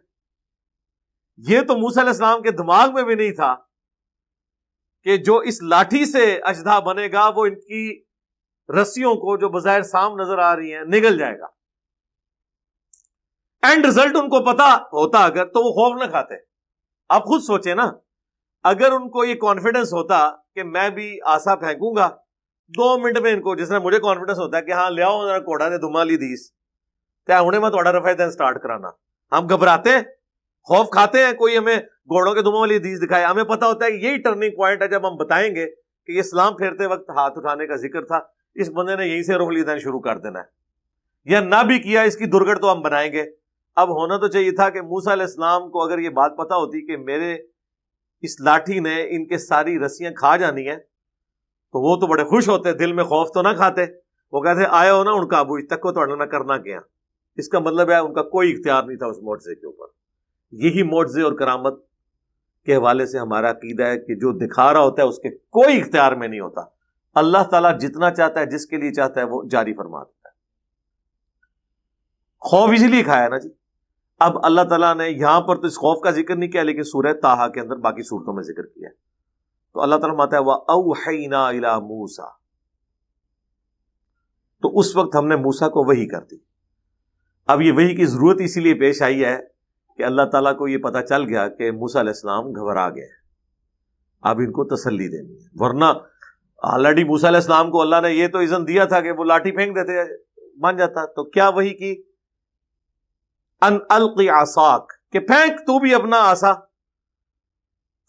یہ تو موسیٰ علیہ السلام کے دماغ میں بھی نہیں تھا کہ جو اس لاٹھی سے اژدھا بنے گا وہ ان کی رسیوں کو جو بظاہر سام نظر آ رہی ہیں نگل جائے گا. اینڈ رزلٹ ان کو پتا ہوتا اگر تو وہ خوف نہ کھاتے. آپ خود سوچیں نا، اگر ان کو یہ کانفیڈنس ہوتا کہ میں بھی آسا پھینکوں گا 2 منٹ میں، ان کو جس طرح مجھے کانفیڈنس ہوتا ہے کہ ہاں لیاؤ ذرا کوڑا نے دھما لی دیس تے ہنے میں تھوڑا رفع دین سٹارٹ کرانا، ہم گھبراتے ہیں، خوف کھاتے ہیں کوئی ہمیں گھوڑوں کے دھما والی حدیث دکھائے. ہمیں پتا ہوتا ہے کہ یہی ٹرننگ پوائنٹ ہے جب ہم بتائیں گے کہ یہ اسلام پھیرتے وقت ہاتھ اٹھانے کا ذکر تھا، اس بندے نے یہیں سے رخ لینا شروع کر دینا ہے، یا نہ بھی کیا اس کی درگڑ تو ہم بنائیں گے. اب ہونا تو چاہیے تھا کہ موسیٰ علیہ السلام کو اگر یہ بات پتا ہوتی کہ میرے اس لاٹھی نے ان کے ساری رسیاں کھا جانی ہیں تو وہ تو بڑے خوش ہوتے، دل میں خوف تو نہ کھاتے. وہ کہتے آئے ہو نا ان کا ابو تک کو تو میں کرنا کیا. اس کا مطلب ہے ان کا کوئی اختیار نہیں تھا اس معجزے کے اوپر. یہی معجزے اور کرامت کے حوالے سے ہمارا عقیدہ ہے کہ جو دکھا رہا ہوتا ہے اس کے کوئی اختیار میں نہیں ہوتا. اللہ تعالیٰ جتنا چاہتا ہے، جس کے لیے چاہتا ہے وہ جاری فرما دیتا ہے. خوف اسی لیے کھایا نا جی. اب اللہ تعالیٰ نے یہاں پر تو اس خوف کا ذکر نہیں کیا، لیکن سورہ طٰہٰ کے اندر باقی سورتوں میں ذکر کیا. تو اللہ تعالیٰ فرماتا ہے وَأَوْحَيْنَا إِلَىٰ مُوسَىٰ، تو اس وقت ہم نے موسیٰ کو وحی کر دی. اب یہ وحی کی ضرورت اسی لیے پیش آئی ہے کہ اللہ تعالیٰ کو یہ پتا چل گیا کہ موسیٰ علیہ السلام گھبرا گئے، اب ان کو تسلی دینی ہے. ورنہ آلریڈی موسیٰ علیہ السلام کو اللہ نے یہ تو اذن دیا تھا کہ وہ لاٹھی پھینک دیتے بن جاتا. تو کیا وحی کی؟ ان القی عصاک، کہ پھینک تو بھی اپنا عصا.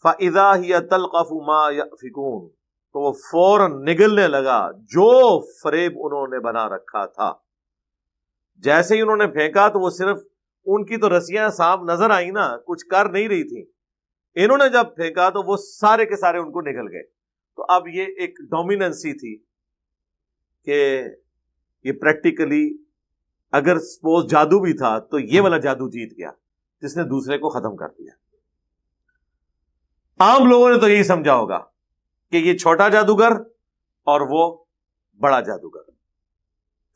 فاذا هي تلقف ما يأفكون، تو وہ فوراً نگلنے لگا جو فریب انہوں نے بنا رکھا تھا، جیسے ہی انہوں نے پھینکا تو وہ صرف ان کی تو رسیاں صاف نظر آئی نا، کچھ کر نہیں رہی تھی. انہوں نے جب پھینکا تو وہ سارے کے سارے ان کو نکل گئے. تو اب یہ ایک ڈومیننسی تھی کہ یہ پریکٹیکلی اگر سپوز جادو بھی تھا تو یہ والا جادو جیت گیا جس نے دوسرے کو ختم کر دیا. عام لوگوں نے تو یہی سمجھا ہوگا کہ یہ چھوٹا جادوگر اور وہ بڑا جادوگر.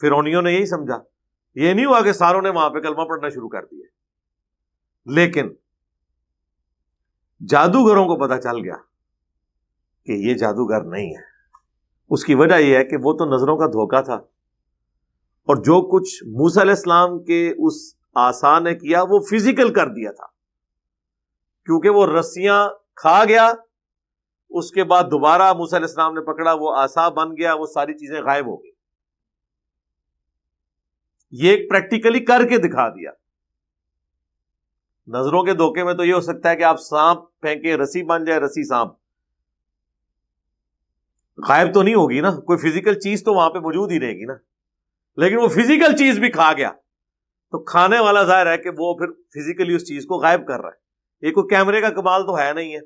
فرعونیوں نے یہی سمجھا. یہ نہیں ہوا کہ ساروں نے وہاں پہ کلمہ پڑھنا شروع کر دیا. لیکن جادوگروں کو پتا چل گیا کہ یہ جادوگر نہیں ہے. اس کی وجہ یہ ہے کہ وہ تو نظروں کا دھوکہ تھا، اور جو کچھ موسیٰ علیہ السلام کے اس عصا نے کیا وہ فزیکل کر دیا تھا، کیونکہ وہ رسیاں کھا گیا. اس کے بعد دوبارہ موسیٰ علیہ السلام نے پکڑا، وہ عصا بن گیا، وہ ساری چیزیں غائب ہو گئی. یہ ایک پریکٹیکلی کر کے دکھا دیا. نظروں کے دھوکے میں تو یہ ہو سکتا ہے کہ آپ سانپ پھینکے، رسی بن جائے، رسی سانپ غائب تو نہیں ہوگی نا، کوئی فزیکل چیز تو وہاں پہ موجود ہی رہے گی نا. لیکن وہ فزیکل چیز بھی کھا گیا تو کھانے والا ظاہر ہے کہ وہ پھر فزیکلی اس چیز کو غائب کر رہا ہے. یہ کوئی کیمرے کا کمال تو ہے نہیں ہے.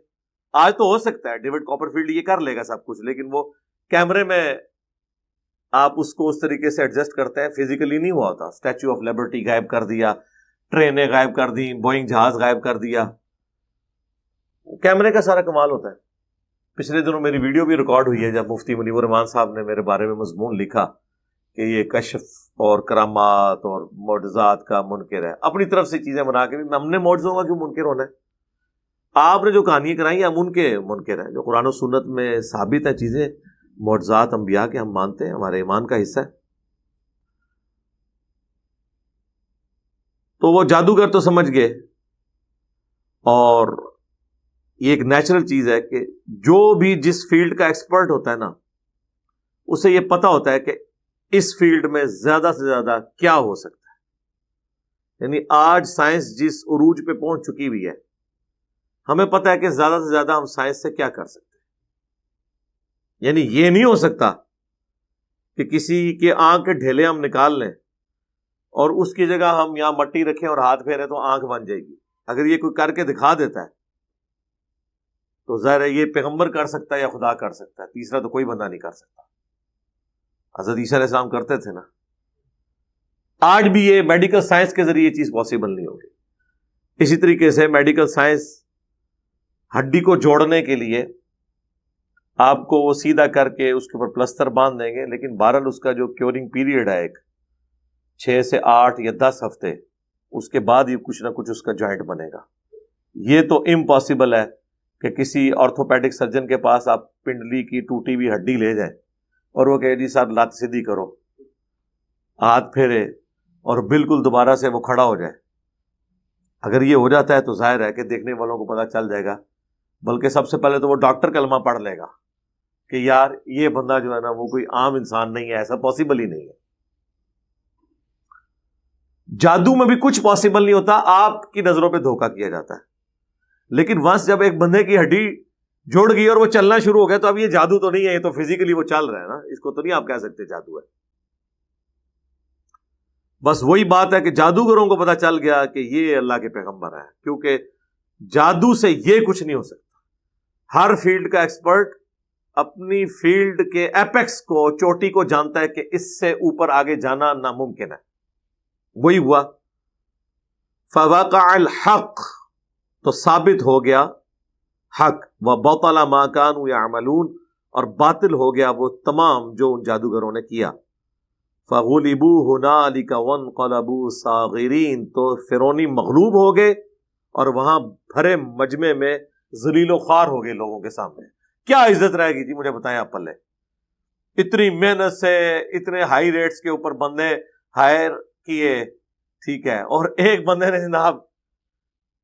آج تو ہو سکتا ہے ڈیوڈ کاپرفیلڈ یہ کر لے گا سب کچھ، لیکن وہ کیمرے میں آپ اس کو اس طریقے سے ایڈجسٹ کرتے ہیں، فزیکلی نہیں ہوا ہوتا. اسٹیچو آف لبرٹی غائب کر دیا، ٹرینیں غائب کر دی، بوئنگ جہاز غائب کر دیا. کیمرے کا سارا کمال ہوتا ہے. پچھلے دنوں میری ویڈیو بھی ریکارڈ ہوئی ہے جب مفتی منیب الرحمان صاحب نے میرے بارے میں مضمون لکھا کہ یہ کشف اور کرامات اور معجزات کا منکر ہے. اپنی طرف سے چیزیں بنا کے بھی ہم نے معجزوں کا کیوں منکر ہونا ہے؟ آپ نے جو کہانیاں کرائی ہم ان کے منکر ہیں. جو قرآن و سنت میں ثابت ہیں چیزیں، معجزات انبیاء کے، ہم مانتے ہیں، ہمارے ایمان کا حصہ ہے. تو وہ جادوگر تو سمجھ گئے، اور یہ ایک نیچرل چیز ہے کہ جو بھی جس فیلڈ کا ایکسپرٹ ہوتا ہے نا، اسے یہ پتا ہوتا ہے کہ اس فیلڈ میں زیادہ سے زیادہ کیا ہو سکتا ہے. یعنی آج سائنس جس عروج پہ پہنچ چکی ہوئی ہے، ہمیں پتا ہے کہ زیادہ سے زیادہ ہم سائنس سے کیا کر سکتے ہیں. یعنی یہ نہیں ہو سکتا کہ کسی کے آنکھ کے ڈھیلے ہم نکال لیں اور اس کی جگہ ہم یہاں مٹی رکھیں اور ہاتھ پھیرے تو آنکھ بن جائے گی. اگر یہ کوئی کر کے دکھا دیتا ہے تو ظاہر ہے یہ پیغمبر کر سکتا ہے یا خدا کر سکتا ہے، تیسرا تو کوئی بندہ نہیں کر سکتا. حضرت عیسیٰ علیہ السلام کرتے تھے نا. آج بھی یہ میڈیکل سائنس کے ذریعے یہ چیز پاسبل نہیں ہوگی. اسی طریقے سے میڈیکل سائنس ہڈی کو جوڑنے کے لیے آپ کو وہ سیدھا کر کے اس کے اوپر پلستر باندھ دیں گے، لیکن بہرحال اس کا جو کیورنگ پیریڈ ہے ایک 6 سے 8 یا 10 ہفتے، اس کے بعد ہی کچھ نہ کچھ اس کا جوائنٹ بنے گا. یہ تو امپاسبل ہے کہ کسی آرتھوپیڈک سرجن کے پاس آپ پنڈلی کی ٹوٹی ہوئی ہڈی لے جائیں اور وہ کہے جی صاحب لات سیدھی کرو، ہاتھ پھیرے اور بالکل دوبارہ سے وہ کھڑا ہو جائے. اگر یہ ہو جاتا ہے تو ظاہر ہے کہ دیکھنے والوں کو پتہ چل جائے گا، بلکہ سب سے پہلے تو وہ ڈاکٹر کلمہ پڑھ لے گا کہ یار یہ بندہ جو ہے نا وہ کوئی عام انسان نہیں ہے، ایسا پاسبل ہی نہیں ہے. جادو میں بھی کچھ پاسبل نہیں ہوتا، آپ کی نظروں پہ دھوکہ کیا جاتا ہے. لیکن ونس جب ایک بندے کی ہڈی جوڑ گئی اور وہ چلنا شروع ہو گیا تو اب یہ جادو تو نہیں ہے، یہ تو فزیکلی وہ چل رہا ہے نا، اس کو تو نہیں آپ کہہ سکتے جادو ہے. بس وہی بات ہے کہ جادوگروں کو پتا چل گیا کہ یہ اللہ کے پیغمبر ہیں، کیونکہ جادو سے یہ کچھ نہیں ہو سکتا. ہر فیلڈ کا ایکسپرٹ اپنی فیلڈ کے ایپیکس کو، چوٹی کو جانتا ہے کہ اس سے اوپر آگے جانا ناممکن ہے. وہی ہوا. فوقع الحق، تو ثابت ہو گیا حق، وبطل ما كانوا يعملون، اور باطل ہو گیا وہ تمام جو ان جادوگروں نے کیا. فغلبوا هنالك وانقلبوا صاغرین، تو فرعونی مغلوب ہو گئے اور وہاں بھرے مجمع میں ذلیل و خوار ہو گئے لوگوں کے سامنے. کیا عزت رہے گی جی مجھے بتائیں آپ پلے؟ اتنی محنت سے اتنے ہائی ریٹس کے اوپر بندے ہائر کیے، ٹھیک ہے، اور ایک بندے نے جناب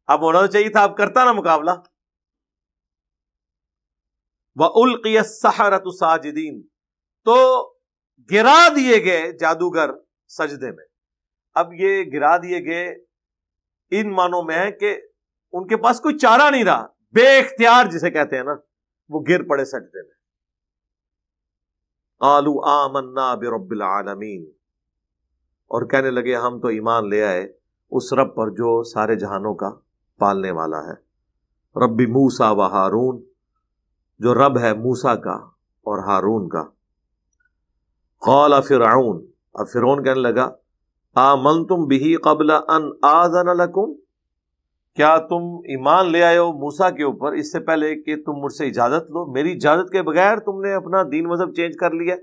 اب ہونا تو چاہیے تھا، اب کرتا نا مقابلہ. وَأُلْقِيَ السَّحَرَةُ سَاجِدِينَ، تو گرا دیے گئے جادوگر سجدے میں. اب یہ گرا دیے گئے ان معنوں میں ہے کہ ان کے پاس کوئی چارہ نہیں رہا، بے اختیار جسے کہتے ہیں نا، وہ گر پڑے سجدے میں. قالوا آمنا برب العالمین، اور کہنے لگے ہم تو ایمان لے آئے اس رب پر جو سارے جہانوں کا پالنے والا ہے، رب موسیٰ و ہارون، جو رب ہے موسیٰ کا اور ہارون کا۔ قال فرعون، اب فرعون کہنے لگا آمنتم بہ قبل ان آذن لکم، کیا تم ایمان لے آئے ہو موسیٰ کے اوپر اس سے پہلے کہ تم مجھ سے اجازت لو؟ میری اجازت کے بغیر تم نے اپنا دین مذہب چینج کر لیا۔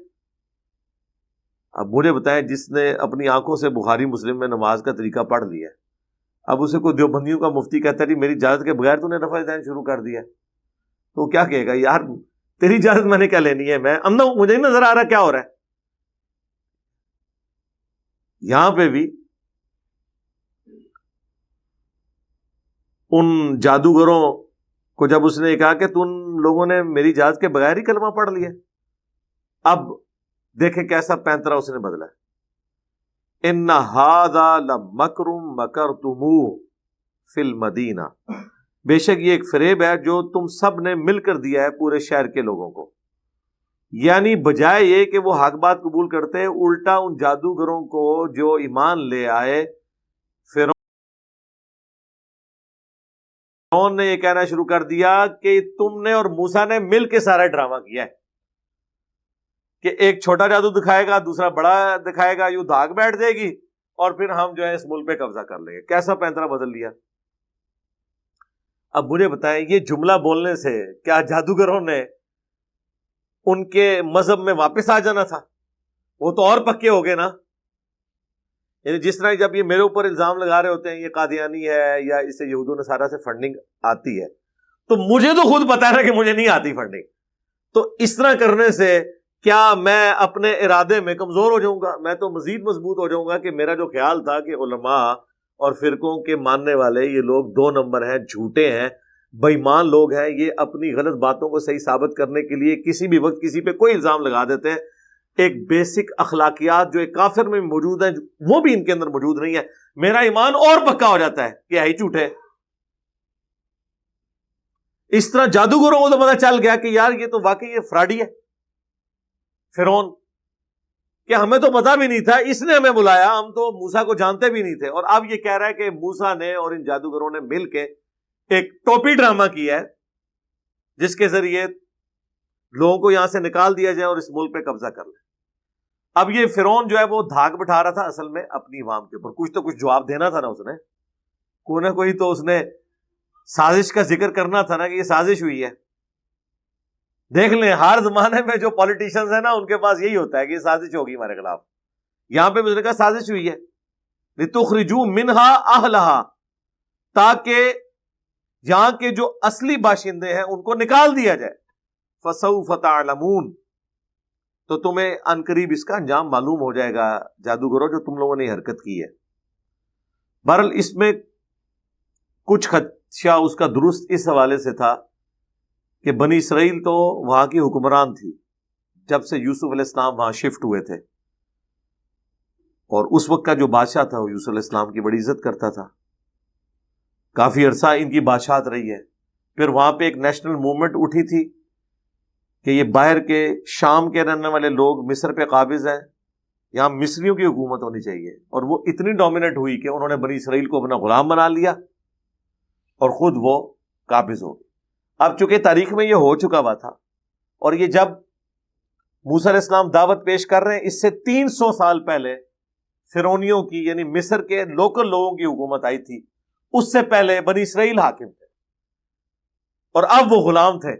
اب مجھے بتائیں، جس نے اپنی آنکھوں سے بخاری مسلم میں نماز کا طریقہ پڑھ لیا، اب اسے کوئی دیوبندیوں کا مفتی کہتا ہے میری اجازت کے بغیر تو نے رفع دین شروع کر دیا، تو کیا کہے گا؟ یار تیری اجازت میں نے کیا لینی ہے، میں اندھا ہوں، مجھے نہیں نظر آ رہا کیا ہو رہا ہے۔ یہاں پہ بھی ان جادوگروں کو جب اس نے کہا کہ تم لوگوں نے میری اجازت کے بغیر ہی کلمہ پڑھ لیا، اب دیکھیں کیسا پینترا اس نے بدلا ہے۔ ان ھذا لمکر مکرتموہ فی المدینہ، بے شک یہ ایک فریب ہے جو تم سب نے مل کر دیا ہے پورے شہر کے لوگوں کو۔ یعنی بجائے یہ کہ وہ حق بات قبول کرتے، الٹا ان جادوگروں کو جو ایمان لے آئے، فرعون نے یہ کہنا شروع کر دیا کہ تم نے اور موسیٰ نے مل کے سارا ڈرامہ کیا ہے کہ ایک چھوٹا جادو دکھائے گا، دوسرا بڑا دکھائے گا، یوں دھاگ بیٹھ جائے گی اور پھر ہم جو ہے اس ملک پہ قبضہ کر لیں گے۔ کیسا پینترا بدل لیا۔ اب مجھے بتائیں، یہ جملہ بولنے سے کیا جادوگروں نے ان کے مذہب میں واپس آ جانا تھا؟ وہ تو اور پکے ہو گئے نا۔ یعنی جس طرح جب یہ میرے اوپر الزام لگا رہے ہوتے ہیں یہ قادیانی ہے یا اس سے یہود و نصارہ سے فنڈنگ آتی ہے، تو مجھے تو خود پتا ہے کہ مجھے نہیں آتی فنڈنگ، تو اس طرح کرنے سے کیا میں اپنے ارادے میں کمزور ہو جاؤں گا؟ میں تو مزید مضبوط ہو جاؤں گا کہ میرا جو خیال تھا کہ علماء اور فرقوں کے ماننے والے یہ لوگ 2 نمبر ہیں، جھوٹے ہیں، بے ایمان لوگ ہیں، یہ اپنی غلط باتوں کو صحیح ثابت کرنے کے لیے کسی بھی وقت کسی پہ کوئی الزام لگا دیتے ہیں۔ ایک بیسک اخلاقیات جو ایک کافر میں موجود ہیں وہ بھی ان کے اندر موجود نہیں ہے، میرا ایمان اور پکا ہو جاتا ہے کہ ہے جھوٹے۔ اس طرح جادوگروں کو تو پتا چل گیا کہ یار یہ تو واقعی یہ فراڈی ہے فرعون، کہ ہمیں تو پتا بھی نہیں تھا، اس نے ہمیں بلایا، ہم تو موسیٰ کو جانتے بھی نہیں تھے۔ اور اب یہ کہہ رہا ہے کہ موسیٰ نے اور ان جادوگروں نے مل کے ایک ٹوپی ڈرامہ کیا ہے جس کے ذریعے لوگوں کو یہاں سے نکال دیا جائے اور اس ملک پہ قبضہ کر لیں۔ اب یہ فرعون جو ہے وہ دھاک بٹھا رہا تھا اصل میں اپنی عوام کے اوپر، کچھ تو کچھ جواب دینا تھا نا، اس نے کوئی نہ کوئی تو اس نے سازش کا ذکر کرنا تھا نا کہ یہ سازش ہوئی ہے۔ دیکھ لیں ہر زمانے میں جو پولیٹیشنز ہیں نا ان کے پاس یہی ہوتا ہے کہ یہ سازش ہوگی ہمارے خلاف۔ یہاں پہ نے کہا سازش ہوئی ہے، لِتُخْرِجُوا مِنْهَا أَهْلَهَا، تاکہ یہاں کے جو اصلی باشندے ہیں ان کو نکال دیا جائے۔ فَسَوْفَ تَعْلَمُونَ، تو تمہیں عنقریب اس کا انجام معلوم ہو جائے گا جادوگروں جو تم لوگوں نے حرکت کی ہے۔ بہرحال اس میں کچھ خدشہ اس کا درست اس حوالے سے تھا کہ بنی اسرائیل تو وہاں کی حکمران تھی جب سے یوسف علیہ السلام وہاں شفٹ ہوئے تھے، اور اس وقت کا جو بادشاہ تھا وہ یوسف علیہ السلام کی بڑی عزت کرتا تھا، کافی عرصہ ان کی بادشاہت رہی ہے۔ پھر وہاں پہ ایک نیشنل موومنٹ اٹھی تھی کہ یہ باہر کے شام کے رہنے والے لوگ مصر پہ قابض ہیں، یہاں مصریوں کی حکومت ہونی چاہیے، اور وہ اتنی ڈومیننٹ ہوئی کہ انہوں نے بنی اسرائیل کو اپنا غلام بنا لیا اور خود وہ قابض ہو گئے۔ اب چونکہ تاریخ میں یہ ہو چکا ہوا تھا، اور یہ جب موسیٰ علیہ السلام دعوت پیش کر رہے ہیں اس سے 300 سال پہلے فرعونیوں کی یعنی مصر کے لوکل لوگوں کی حکومت آئی تھی، اس سے پہلے بنی اسرائیل حاکم تھے اور اب وہ غلام تھے،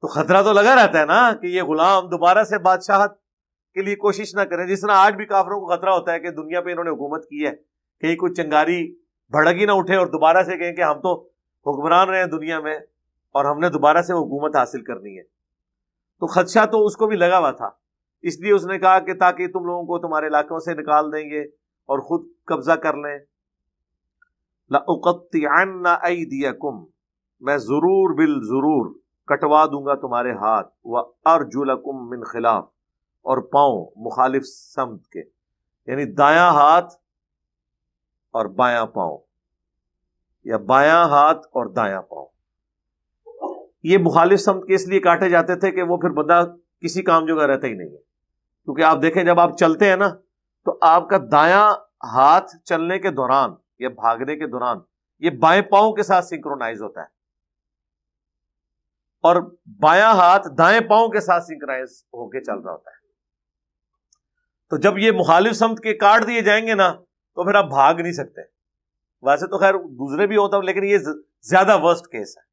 تو خطرہ تو لگا رہتا ہے نا کہ یہ غلام دوبارہ سے بادشاہت کے لیے کوشش نہ کریں، جس طرح آج بھی کافروں کو خطرہ ہوتا ہے کہ دنیا پہ انہوں نے حکومت کی ہے، کہیں کوئی چنگاری بھڑک ہی نہ اٹھے اور دوبارہ سے کہیں کہ ہم تو حکمران رہے ہیں دنیا میں اور ہم نے دوبارہ سے حکومت حاصل کرنی ہے۔ تو خدشہ تو اس کو بھی لگا ہوا تھا، اس لیے اس نے کہا کہ تاکہ تم لوگوں کو تمہارے علاقوں سے نکال دیں گے اور خود قبضہ کر لیں۔ لَأُقَطِّعَنَّ أَيْدِيَكُمْ، میں ضرور بالضرور کٹوا دوں گا تمہارے ہاتھ، وَأَرْجُلَكُمْ مِنْ خِلَافٍ، اور پاؤں مخالف سمت کے، یعنی دایاں ہاتھ اور بایاں پاؤں، یا بایاں ہاتھ اور دایاں پاؤں۔ یہ مخالف سمت کے اس لیے کاٹے جاتے تھے کہ وہ پھر بندہ کسی کام جگہ رہتا ہی نہیں ہے، کیونکہ آپ دیکھیں جب آپ چلتے ہیں نا تو آپ کا دایاں ہاتھ چلنے کے دوران یا بھاگنے کے دوران یہ بائیں پاؤں کے ساتھ سنکرونائز ہوتا ہے، اور بایاں ہاتھ دائیں پاؤں کے ساتھ سنکرونائز ہو کے چل رہا ہوتا ہے۔ تو جب یہ مخالف سمت کے کاٹ دیے جائیں گے نا تو پھر آپ بھاگ نہیں سکتے۔ ویسے تو خیر دوسرے بھی ہوتا ہے لیکن یہ زیادہ ورسٹ کیس ہے۔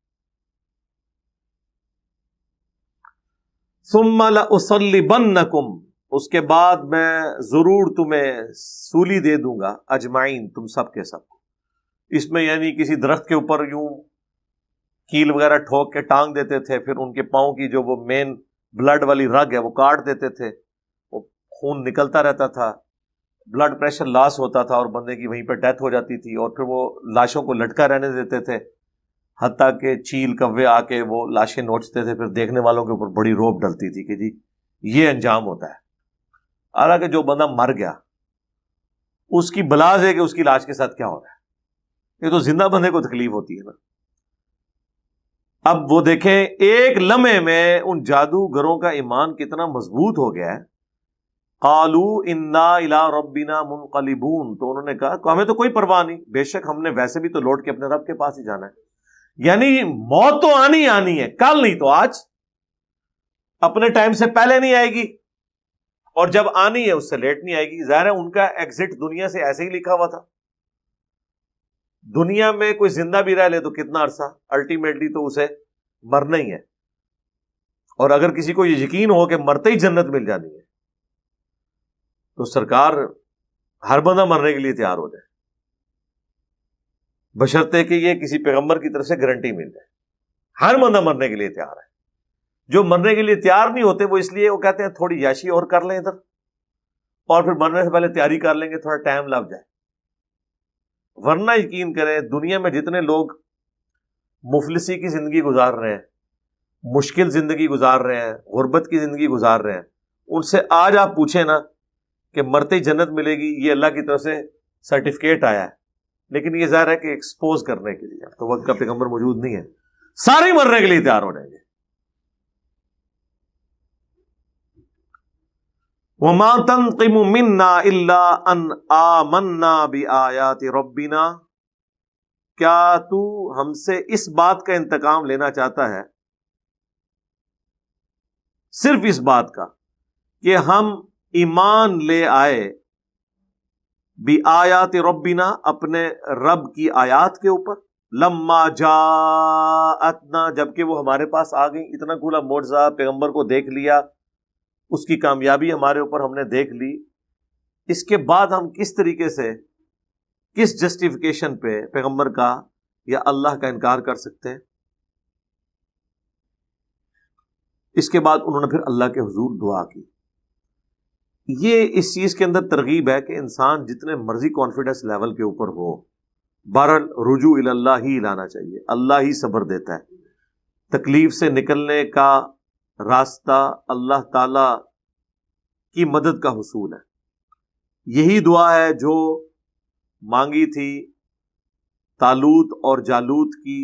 ثم لأصلبنکم، اس کے بعد میں ضرور تمہیں سولی دے دوں گا، اجمعین، تم سب کے سب کو۔ اس میں یعنی کسی درخت کے اوپر یوں کیل وغیرہ ٹھوک کے ٹانگ دیتے تھے، پھر ان کے پاؤں کی جو وہ مین بلڈ والی رگ ہے وہ کاٹ دیتے تھے، وہ خون نکلتا رہتا تھا، بلڈ پریشر لاس ہوتا تھا اور بندے کی وہیں پہ ڈیتھ ہو جاتی تھی، اور پھر وہ لاشوں کو لٹکا رہنے دیتے تھے، حتیٰ کہ چیل کوے آ کے وہ لاشیں نوچتے تھے، پھر دیکھنے والوں کے اوپر بڑی روب ڈلتی تھی کہ جی یہ انجام ہوتا ہے۔ حالانکہ جو بندہ مر گیا اس کی بلاز ہے کہ اس کی لاش کے ساتھ کیا ہو رہا ہے، یہ تو زندہ بندے کو تکلیف ہوتی ہے نا۔ اب وہ دیکھیں ایک لمحے میں ان جادوگروں کا ایمان کتنا مضبوط ہو گیا ہے۔ قالوا انا الی ربنا منقلبون، تو انہوں نے کہا کہ ہمیں تو کوئی پرواہ نہیں، بے شک ہم نے ویسے بھی تو لوٹ کے اپنے رب کے پاس ہی جانا ہے، یعنی موت تو آنی ہے، کل نہیں تو آج، اپنے ٹائم سے پہلے نہیں آئے گی، اور جب آنی ہے اس سے لیٹ نہیں آئے گی۔ ظاہر ہے ان کا ایگزٹ دنیا سے ایسے ہی لکھا ہوا تھا، دنیا میں کوئی زندہ بھی رہ لے تو کتنا عرصہ، الٹیمیٹلی تو اسے مرنا ہی ہے، اور اگر کسی کو یہ یقین ہو کہ مرتے ہی جنت مل جانی ہے تو سرکار ہر بندہ مرنے کے لیے تیار ہو جائے، بشرطے کہ یہ کسی پیغمبر کی طرف سے گارنٹی مل جائے۔ ہر بندہ مرنے کے لیے تیار ہے، جو مرنے کے لیے تیار نہیں ہوتے وہ اس لیے وہ کہتے ہیں تھوڑی یاشی اور کر لیں ادھر، اور پھر مرنے سے پہلے تیاری کر لیں گے تھوڑا ٹائم لگ جائے۔ ورنہ یقین کریں دنیا میں جتنے لوگ مفلسی کی زندگی گزار رہے ہیں، مشکل زندگی گزار رہے ہیں، غربت کی زندگی گزار رہے ہیں، ان سے آج آپ پوچھیں نا کہ مرتے ہی جنت ملے گی، یہ اللہ کی طرف سے سرٹیفکیٹ آیا ہے، لیکن یہ ظاہر ہے کہ ایکسپوز کرنے کے لیے تو وقت کا پیغمبر موجود نہیں ہے، سارے ہی مرنے کے لیے تیار ہو جائیں گے۔ وَمَا تَنْقِمُ مِنَّا إِلَّا أَنْ آمَنَّا بِآيَاتِ رَبِّنَا، کیا تو ہم سے اس بات کا انتقام لینا چاہتا ہے، صرف اس بات کا کہ ہم ایمان لے آئے بِآيَاتِ رَبِّنَا، اپنے رب کی آیات کے اوپر، لما جاءتنا، جبکہ وہ ہمارے پاس آ گئی، اتنا کھلا معجزہ پیغمبر کو دیکھ لیا، اس کی کامیابی ہمارے اوپر ہم نے دیکھ لی، اس کے بعد ہم کس طریقے سے، کس جسٹیفیکیشن پہ پیغمبر کا یا اللہ کا انکار کر سکتے ہیں؟ اس کے بعد انہوں نے پھر اللہ کے حضور دعا کی۔ یہ اس چیز کے اندر ترغیب ہے کہ انسان جتنے مرضی کانفیڈنس لیول کے اوپر ہو، بہرحال رجوع الی اللہ ہی لانا چاہیے، اللہ ہی صبر دیتا ہے، تکلیف سے نکلنے کا راستہ اللہ تعالی کی مدد کا حصول ہے۔ یہی دعا ہے جو مانگی تھی طالوت اور جالوت کی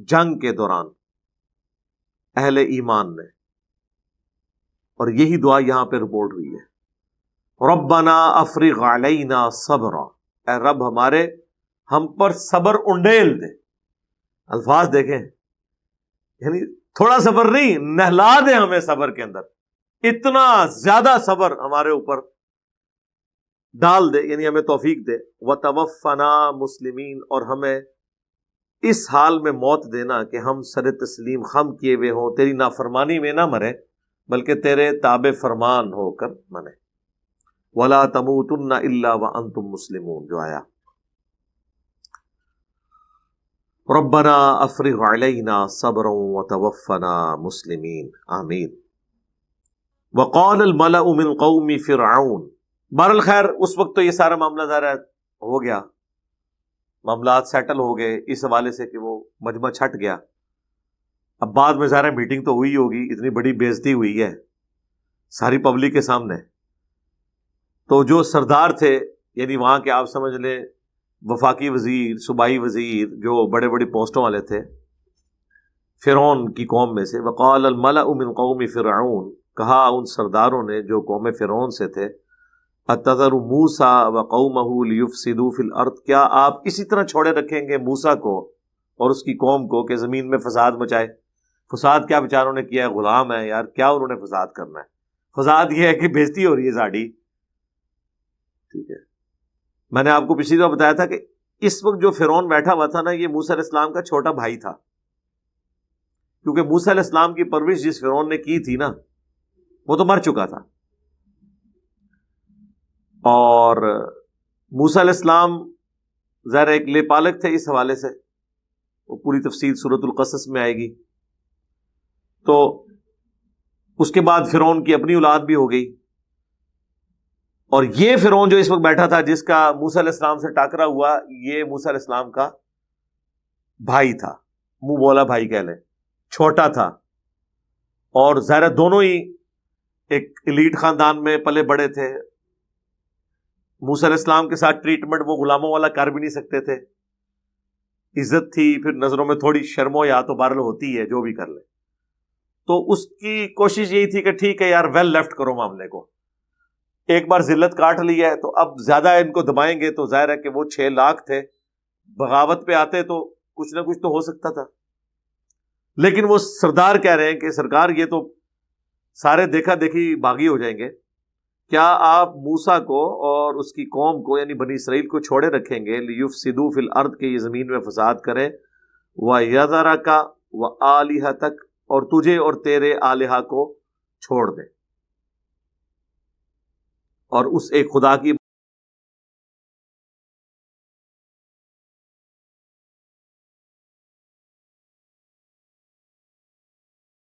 جنگ کے دوران اہل ایمان نے، اور یہی دعا یہاں پہ رپورٹ ہوئی ہے۔ ربنا افرغ علینا صبرا، اے رب ہمارے ہم پر صبر انڈیل دے۔ الفاظ دیکھیں، یعنی تھوڑا صبر نہیں، نہلا دے ہمیں صبر کے اندر، اتنا زیادہ صبر ہمارے اوپر ڈال دے، یعنی ہمیں توفیق دے۔ وتوفنا مسلمین، اور ہمیں اس حال میں موت دینا کہ ہم سر تسلیم خم کیے ہوئے ہوں، تیری نافرمانی میں نہ مرے بلکہ تیرے تابع فرمان ہو کر مرے۔ ولا تموتن الا وانتم مسلمون، جو آیا ربنا افرغ علینا صبرا وتوفنا مسلمین، آمین۔ وقال الملأ من قوم فرعون، بہرحال خیر اس وقت تو یہ سارا معاملہ ظاہر ہو گیا، معاملات سیٹل ہو گئے اس حوالے سے کہ وہ مجمع چھٹ گیا۔ اب بعد میں ظاہر میٹنگ تو ہوئی ہوگی، اتنی بڑی بے عزتی ہوئی ہے ساری پبلک کے سامنے، تو جو سردار تھے، یعنی وہاں کے آپ سمجھ لیں وفاقی وزیر، صوبائی وزیر، جو بڑے بڑے پوسٹوں والے تھے فرعون کی قوم میں سے، وقال الملأ من قوم فرعون، کہا ان سرداروں نے جو قوم فرعون سے تھے، اتذر موسیٰ وقومہ لیفسدوا فی الارض، کیا آپ اسی طرح چھوڑے رکھیں گے موسیٰ کو اور اس کی قوم کو کہ زمین میں فساد مچائے؟ فساد کیا بیچاروں نے کیا ہے، غلام ہے یار، کیا انہوں نے فساد کرنا ہے؟ فساد یہ ہے کہ بےزتی ہو رہی ہے ساڑی، ٹھیک ہے۔ میں نے آپ کو پچھلی دفعہ بتایا تھا کہ اس وقت جو فرعون بیٹھا ہوا تھا نا، یہ موسیٰ علیہ السلام کا چھوٹا بھائی تھا، کیونکہ موسیٰ علیہ السلام کی پرورش جس فرعون نے کی تھی نا، وہ تو مر چکا تھا۔ اور موسیٰ علیہ السلام ظاہر ایک لے پالک تھے، اس حوالے سے وہ پوری تفصیل سورۃ القصص میں آئے گی۔ تو اس کے بعد فرعون کی اپنی اولاد بھی ہو گئی، اور یہ فرعون جو اس وقت بیٹھا تھا جس کا موسیٰ علیہ السلام سے ٹاکرا ہوا، یہ موسیٰ علیہ السلام کا بھائی تھا، منہ بولا بھائی کہہ لیں، چھوٹا تھا، اور ظاہر دونوں ہی ایک ایلیٹ خاندان میں پلے بڑے تھے۔ موسیٰ علیہ السلام کے ساتھ ٹریٹمنٹ وہ غلاموں والا کر بھی نہیں سکتے تھے، عزت تھی، پھر نظروں میں تھوڑی شرم و یا تو بارل ہوتی ہے جو بھی کر لے۔ تو اس کی کوشش یہی تھی کہ ٹھیک ہے یار، ویل لیفٹ کرو معاملے کو، ایک بار ذلت کاٹ لی ہے تو اب زیادہ ان کو دبائیں گے تو ظاہر ہے کہ وہ 6 لاکھ تھے، بغاوت پہ آتے تو کچھ نہ کچھ تو ہو سکتا تھا۔ لیکن وہ سردار کہہ رہے ہیں کہ سرکار یہ تو سارے دیکھا دیکھی باغی ہو جائیں گے، کیا آپ موسیٰ کو اور اس کی قوم کو یعنی بنی اسرائیل کو چھوڑے رکھیں گے لیفسدوا فی الارض، کہ یہ زمین میں فساد کریں، وَيَذَرَكَ وَآلِهَتَكَ، اور تجھے اور تیرے آلہہ کو چھوڑ دیں، اور اس ایک خدا کی